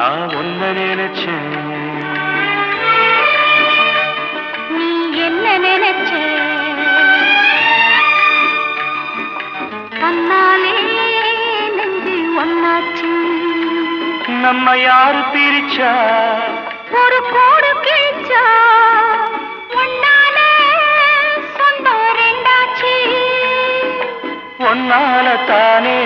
நான் ஒன்ன நினைச்சேன். நீ என்ன நினைச்ச? தன்னாலே நெஞ்சு ஒன்னாச்சு. நம்ம யாரு பிரிச்சா? ஒரு கோடு கிழிச்சா ஒன்னால சொந்தம் ரெண்டாச்சு. ஒன்னால தானே